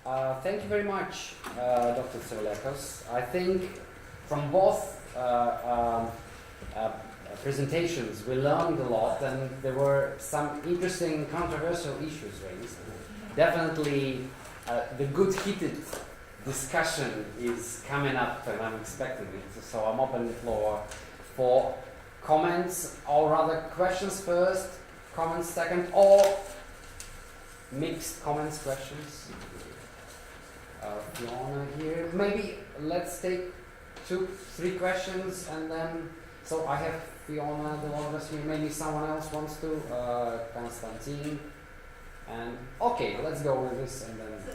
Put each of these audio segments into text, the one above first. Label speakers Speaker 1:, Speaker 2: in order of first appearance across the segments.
Speaker 1: Thank you very much, Dr. Tsirolekos. I think from both presentations we learned a lot, and there were some interesting controversial issues raised. Definitely the good heated discussion is coming up, and I'm expecting it. So I'm opening the floor for comments, or rather questions first, comments second, or mixed comments, questions. Fiona here. Maybe let's take 2-3 questions, and then, so I have Fiona, the longest here. Maybe someone else wants to, Konstantin. And okay, let's go with this, and then.
Speaker 2: So,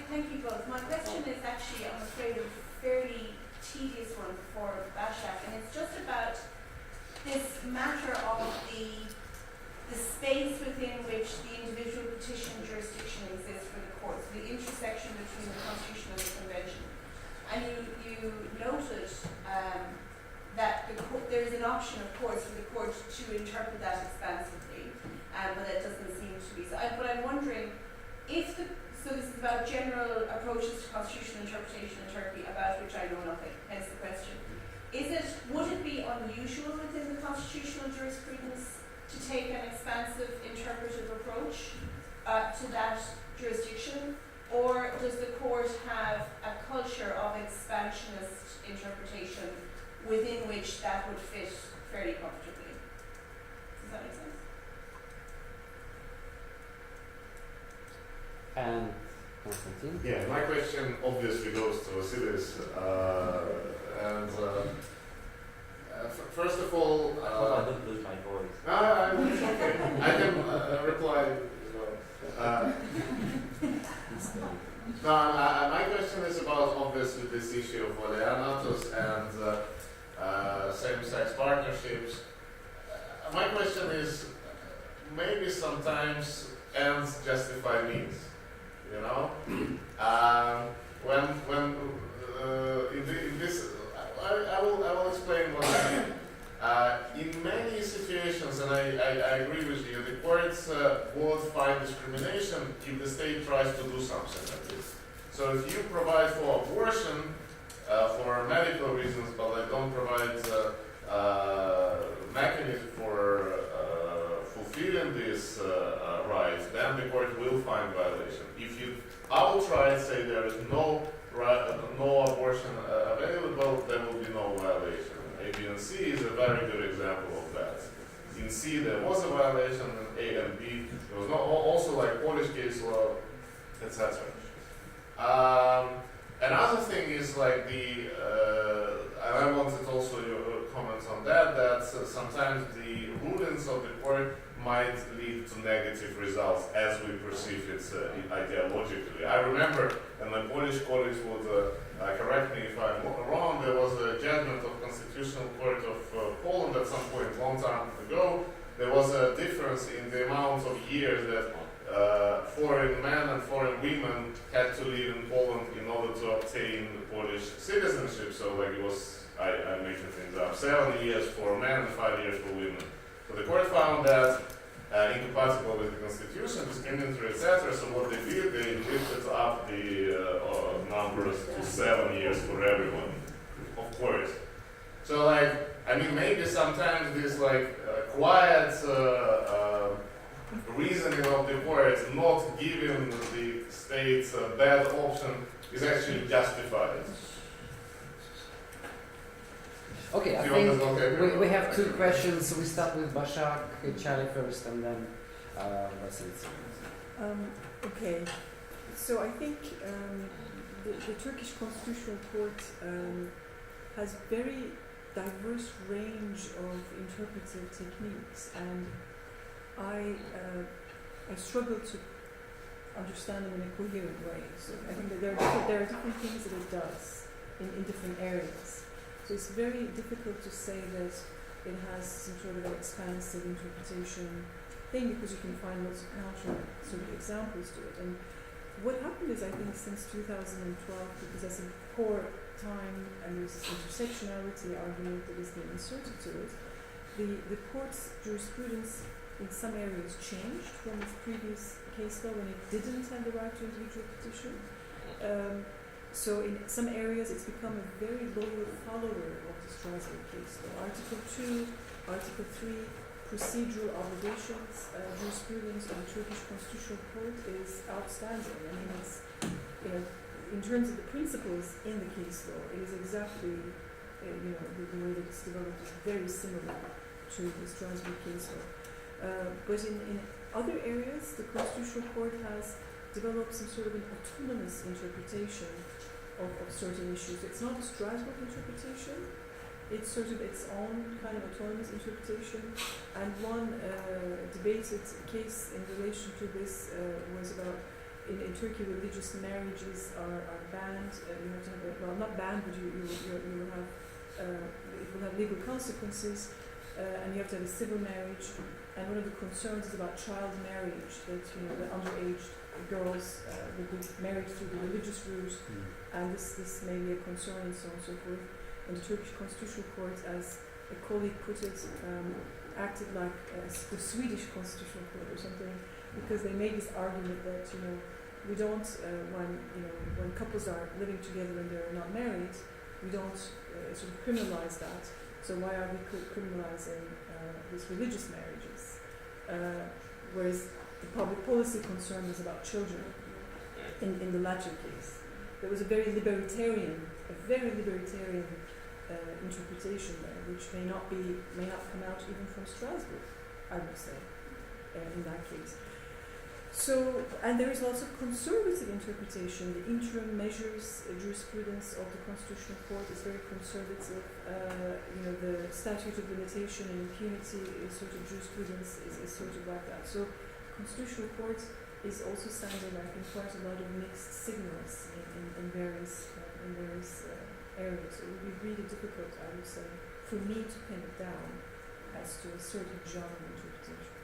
Speaker 2: thank you both. My question is actually, I'm afraid, a fairly tedious one for Bashak, and it's just about this matter of the space within which the individual petition jurisdiction exists for the courts, the intersection between the Constitution and the Convention. And you noted that there is an option, of course, for the court to interpret that expansively, but that doesn't seem to be. But I'm wondering if so this is about general approaches to constitutional interpretation in Turkey, about which I know nothing, hence the question. Would it be unusual within the constitutional jurisprudence to take an expansive interpretive approach to that jurisdiction, or does the court have a culture of expansionist interpretation within which that would fit fairly comfortably? Does that make sense?
Speaker 1: And Konstantin?
Speaker 3: Yeah, my question obviously goes to Vasilis. First of all,
Speaker 4: I hope I don't lose my voice.
Speaker 3: it's okay. I can reply as well. My question is about obviously this issue of Oleanatos and same-sex partnerships. My question is, maybe sometimes ends justify means. You know, when in this, I will explain what I mean. In many situations, and I agree with you, the courts would find discrimination if the state tries to do something like this. So if you provide for abortion for medical reasons, but they don't provide mechanism for fulfilling this right, then the court will find violation. If you outright say there is no abortion available, there will be no violation. A, B, and C is a very good example of that. In C there was a violation, in A and B there was also like Polish case law, etc. Another thing is like and I wanted also your comments on that sometimes the rulings of the court might lead to negative results as we perceive it ideologically. I remember, and my Polish colleagues would correct me if I'm wrong, there was a judgment of Constitutional Court of Poland at some point, long time ago. There was a difference in the amount of years that foreign men and foreign women had to live in Poland in order to obtain Polish citizenship. So like it was, I'm making things up, 7 years for men and 5 years for women. So the court found that incompatible with the constitution, discriminatory, etc. So what they did, they lifted up the numbers to 7 years for everyone, of course. So like, I mean, maybe sometimes this like quiet reasoning of the court not giving the states a bad option is actually justified.
Speaker 1: Okay, I think we have 2 questions. So we start with Bashak, Charlie first, and then Vasilis.
Speaker 5: Okay, so I think the Turkish Constitutional Court has very diverse range of interpretive techniques, and I struggle to understand them in a coherent way. So I think that there are different things that it does in different areas. So it's very difficult to say that it has some sort of an expansive interpretation thing, because you can find lots of counter sort of examples to it. And what happened is, I think, since 2012, because that's a core time and there's this intersectionality argument that has been inserted to it, the court's jurisprudence in some areas changed from its previous case law when it didn't have the right to individual petition. So in some areas it's become a very loyal follower of the Strasbourg case law. Article 2, Article 3, procedural obligations, jurisprudence of the Turkish Constitutional Court is outstanding. I mean, it's, in terms of the principles in the case law, it is exactly, the way that it's developed is very similar to the Strasbourg case law. But in other areas, the Constitutional Court has developed some sort of an autonomous interpretation of certain issues. It's not a Strasbourg interpretation, it's sort of its own kind of autonomous interpretation. And one debated case in relation to this was about, in Turkey, religious marriages are banned. You have to have, well, not banned, but you will have, it will have legal consequences, and you have to have a civil marriage. And one of the concerns is about child marriage, that the underage girls will be married through the religious route, and this may be a concern and so on and so forth. And the Turkish Constitutional Court, as a colleague put it, acted like the Swedish Constitutional Court or something, because they made this argument that we don't when couples are living together and they're not married, we don't sort of criminalize that. So why are we criminalizing these religious marriages? Whereas the public policy concern was about children. In the latter case, there was a very libertarian interpretation there, which may not come out even from Strasbourg, I would say, in that case. So, and there is also conservative interpretation. The interim measures jurisprudence of the Constitutional Court is very conservative. The statute of limitation and impunity is sort of jurisprudence is sort of like that. So, Constitutional Court is also sounding like in quite a lot of mixed signals in various areas. It would be really difficult, I would say, for me to pin it down as to a certain genre interpretation.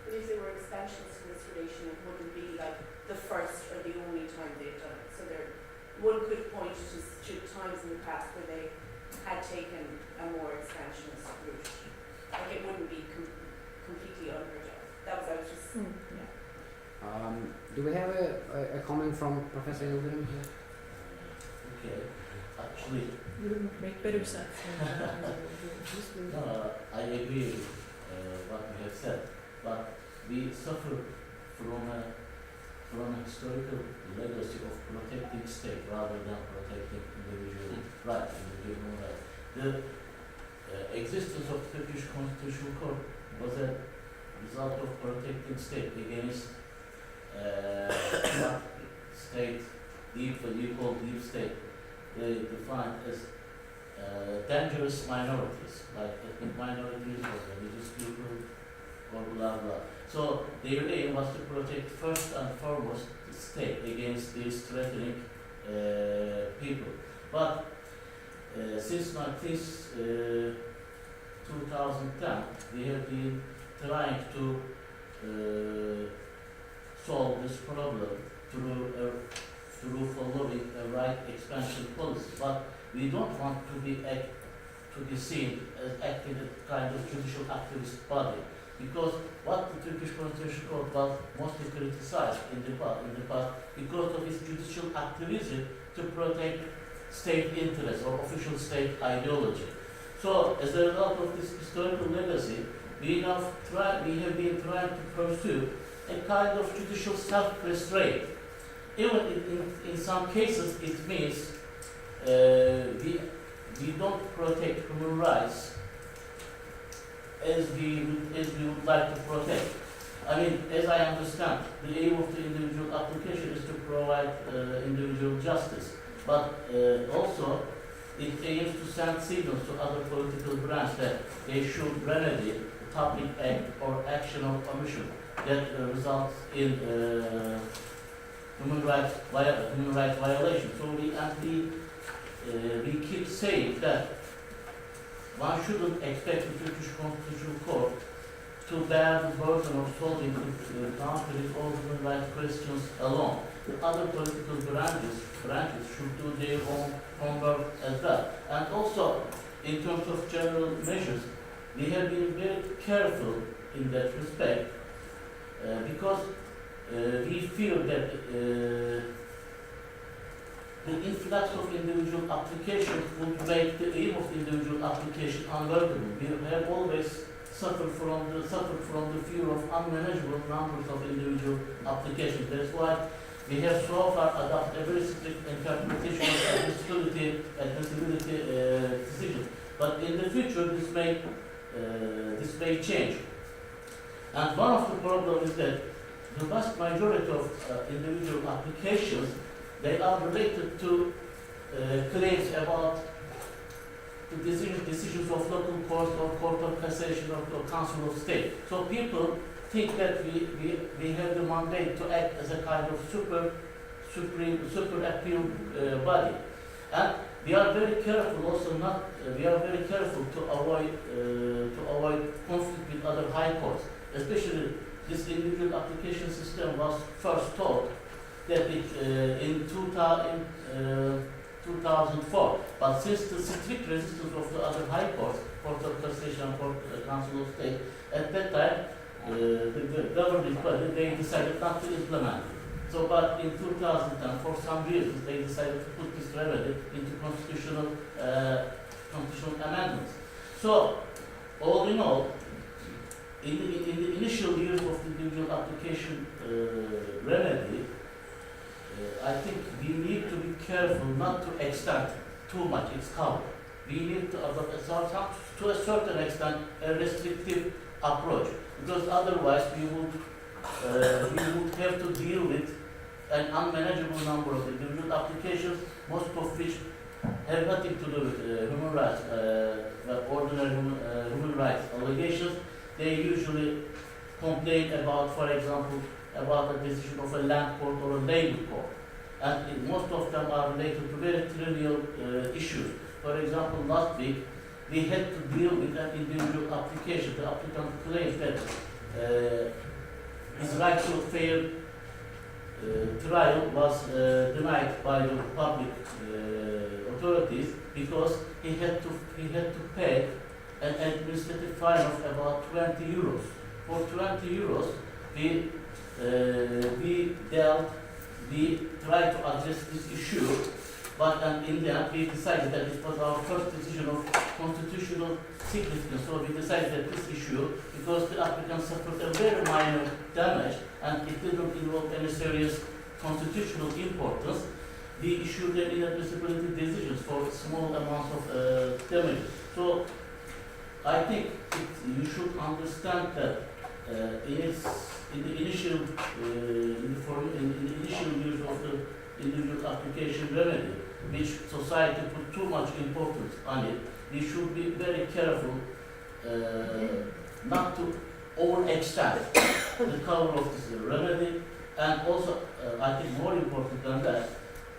Speaker 2: But if there were expansions to this relation, it wouldn't be like the first or the only time they've done it. So one could point to times in the past where they had taken a more expansionist route. Like it wouldn't be completely unheard of. I was just, yeah.
Speaker 1: Do we have a comment from Professor Yildirim here?
Speaker 4: Okay, actually,
Speaker 5: You would make better sense.
Speaker 4: no, I agree with what you have said, but we suffer from a historical legacy of protecting state rather than protecting individual rights. The existence of Turkish Constitutional Court was a result of protecting state against state, you call deep state, they defined as dangerous minorities, like ethnic minorities or religious people or blah blah. So their aim was to protect first and foremost the state against these threatening people. But since 2010, we have been trying to solve this problem through following a right expansion policy. But we don't want to be seen as acting as a kind of judicial activist body, because what the Turkish Constitutional Court was mostly criticized in the past because of its judicial activism to protect state interests or official state ideology. So, as a result of this historical legacy, we have been trying to pursue a kind of judicial self-restraint. Even in some cases, it means we don't protect human rights as we would like to protect. I mean, as I understand, the aim of the individual application is to provide individual justice, but also it aims to send signals to other political branches that they should remedy public act or action or omission that results in human rights violation. So we keep saying that one shouldn't expect the Turkish Constitutional Court to bear the burden of solving the country's all human rights questions alone. The other political branches should do their own homework as well. And also, in terms of general measures, we have been very careful in that respect because we feel that the influx of individual applications would make the aim of individual application unworkable. We have always suffered from the fear of unmanageable numbers of individual applications. That's why we have so far adopted a very strict interpretation of admissibility decisions. But in the future, this may change. And one of the problems is that the vast majority of individual applications, they are related to claims about the decisions of local courts or court of cassation or council of state. So people think that we have the mandate to act as a kind of super appeal body, and we are very careful to avoid conflict with other high courts. Especially this individual application system was first taught that in 2004, but since the strict resistance of the other high courts, Court of Cassation, Court Council of State, at that time the governing body, they decided not to implement it. So, but in 2010, for some reasons, they decided to put this remedy into constitutional amendments. So, all in all, in the initial years of the individual application remedy, I think we need to be careful not to extend too much its cover. We need to adopt to a certain extent a restrictive approach, because otherwise we would have to deal with an unmanageable number of individual applications, most of which have nothing to do with human rights, ordinary human rights allegations. They usually complain about, for example, about the decision of a land court or a labor court. And most of them are related to very trivial issues. For example, last week, we had to deal with an individual application. The applicant claims that his right to fair trial was denied by the public authorities because he had to pay an administrative fine of about 20 euros. For 20 euros, we tried to address this issue, but in the end we decided that it was our first decision of constitutional significance. So we decided that this issue, because the applicant suffered a very minor damage and it didn't involve any serious constitutional importance, we issued an inadmissibility decisions for small amounts of damage. So I think you should understand that in the initial years of the individual application remedy, which society put too much importance on it, we should be very careful not to overextend the cover of this remedy, and also I think more important than that,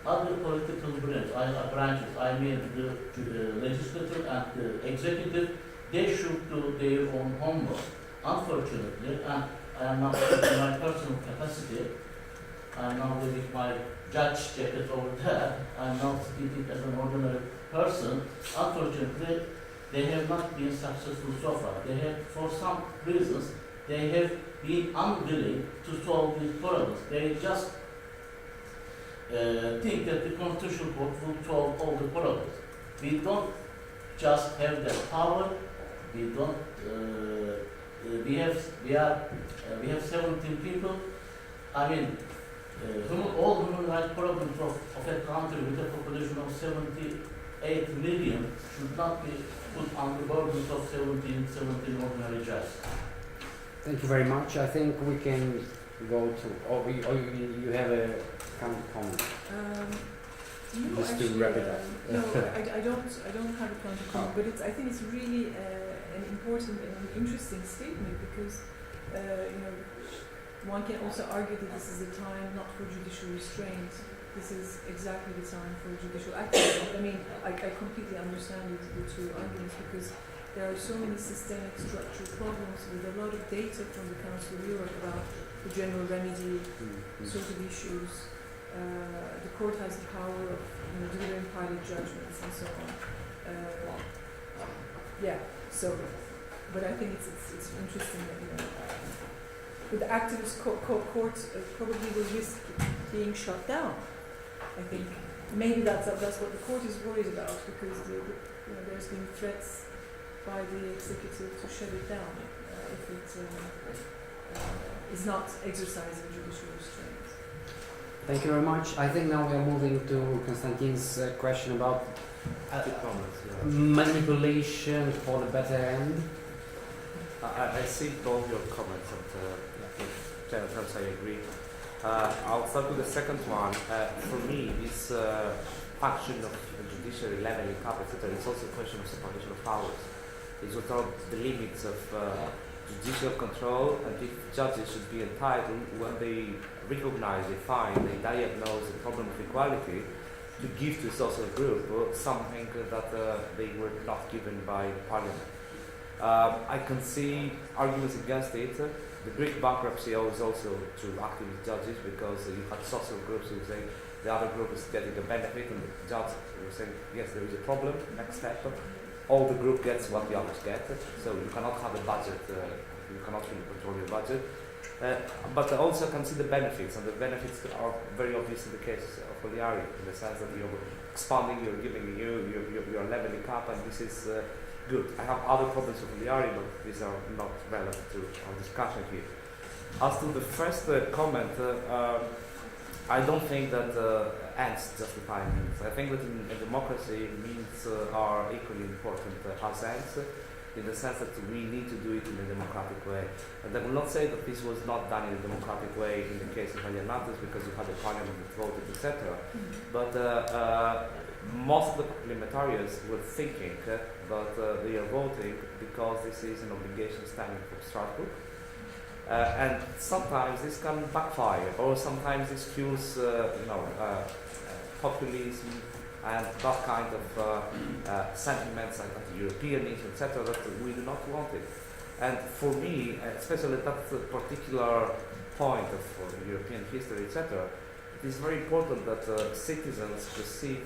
Speaker 4: other political branches, I mean the legislature and the executive, they should do their own homework. Unfortunately, and I am now in my personal capacity, I am now wearing my judge jacket over there, I am now speaking as an ordinary person. Unfortunately, they have not been successful so far. They have, for some reasons, they have been unwilling to solve these problems. They just think that the Constitutional Court will solve all the problems. We don't just have the power. We don't. We have 17 people. I mean, all human rights problems of a country with a population of 78 million should not be put on the burdens of 17 ordinary judges.
Speaker 1: Thank you very much. I think we can go to, or you have a comment.
Speaker 5: No,
Speaker 1: Just
Speaker 5: actually,
Speaker 1: to wrap it up.
Speaker 5: No, I don't have a counter comment, but I think it's really an important and an interesting statement because one can also argue that this is a time not for judicial restraint. This is exactly the time for judicial action. I mean, I completely understand the two arguments because there are so many systemic structural problems with a lot of data from the Council of Europe about the general remedy sort of issues. The court has the power of delivering private judgments and so on. But I think it's interesting that with the activist court probably will risk being shut down. I think maybe that's what the court is worried about, because there's been threats by the executive to shut it down if it is not exercising judicial restraint.
Speaker 1: Thank you very much. I think now we are moving to Konstantin's question about manipulation for the better end.
Speaker 6: I see both your comments, and in general terms I agree. I'll start with the second one. For me, this function of the judiciary leveling up, etc., is also a question of separation of powers. It's about the limits of judicial control, and if judges should be entitled, when they recognize, they find, they diagnose the problem of equality, to give to a social group something that they were not given by the parliament. I can see arguments against it. The Greek bankruptcy owes also to activist judges, because you had social groups who say the other group is getting a benefit, and the judge will say, yes, there is a problem, next step. All the group gets what the others get, so you cannot have a budget, you cannot really control your budget. But I also can see the benefits, and the benefits are very obvious in the case of Oliari, in the sense that you're expanding, you're giving, you're leveling up, and this is good. I have other problems with Oliari, but these are not relevant to our discussion here. As to the first comment, I don't think that ends justify means. I think that in a democracy, means are equally important as ends, in the sense that we need to do it in a democratic way. And I will not say that this was not done in a democratic way in the case of Humanities, because you had a parliament that voted, etc. But most of the parliamentarians were thinking that they are voting because this is an obligation stemming from Strasbourg. And sometimes this can backfire, or sometimes this fuels, populism and that kind of sentiments like anti-Europeanism, etc., that we do not want it. And for me, especially that particular point of European history, etc., it is very important that citizens perceive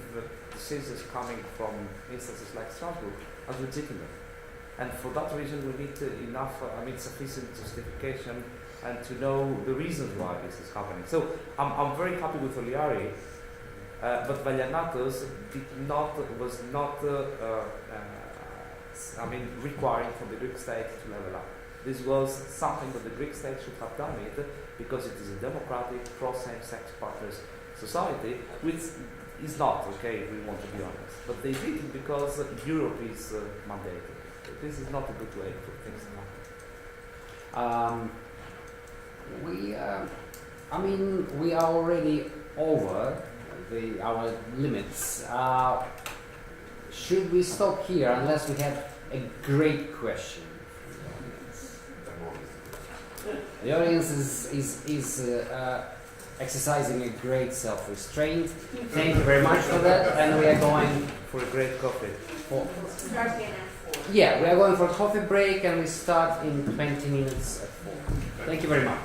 Speaker 6: decisions coming from instances like Strasbourg as legitimate. And for that reason, we need enough, sufficient justification and to know the reasons why this is happening. So I'm very happy with Oliari, but Valianatos was not requiring from the Greek state to level up. This was something that the Greek state should have done it, because it is a democratic, pro-same-sex partners society, which is not, okay, if we want to be honest. But they did it because Europe is mandated. This is not a good way for things to happen.
Speaker 1: We are already over our limits. Should we stop here unless we have a great question? The audience is exercising a great self-restraint. Thank you very much for that, and we are going
Speaker 6: For a great coffee.
Speaker 2: Start again at 4.
Speaker 1: Yeah, we are going for a coffee break, and we start in 20 minutes at 4. Thank you very much.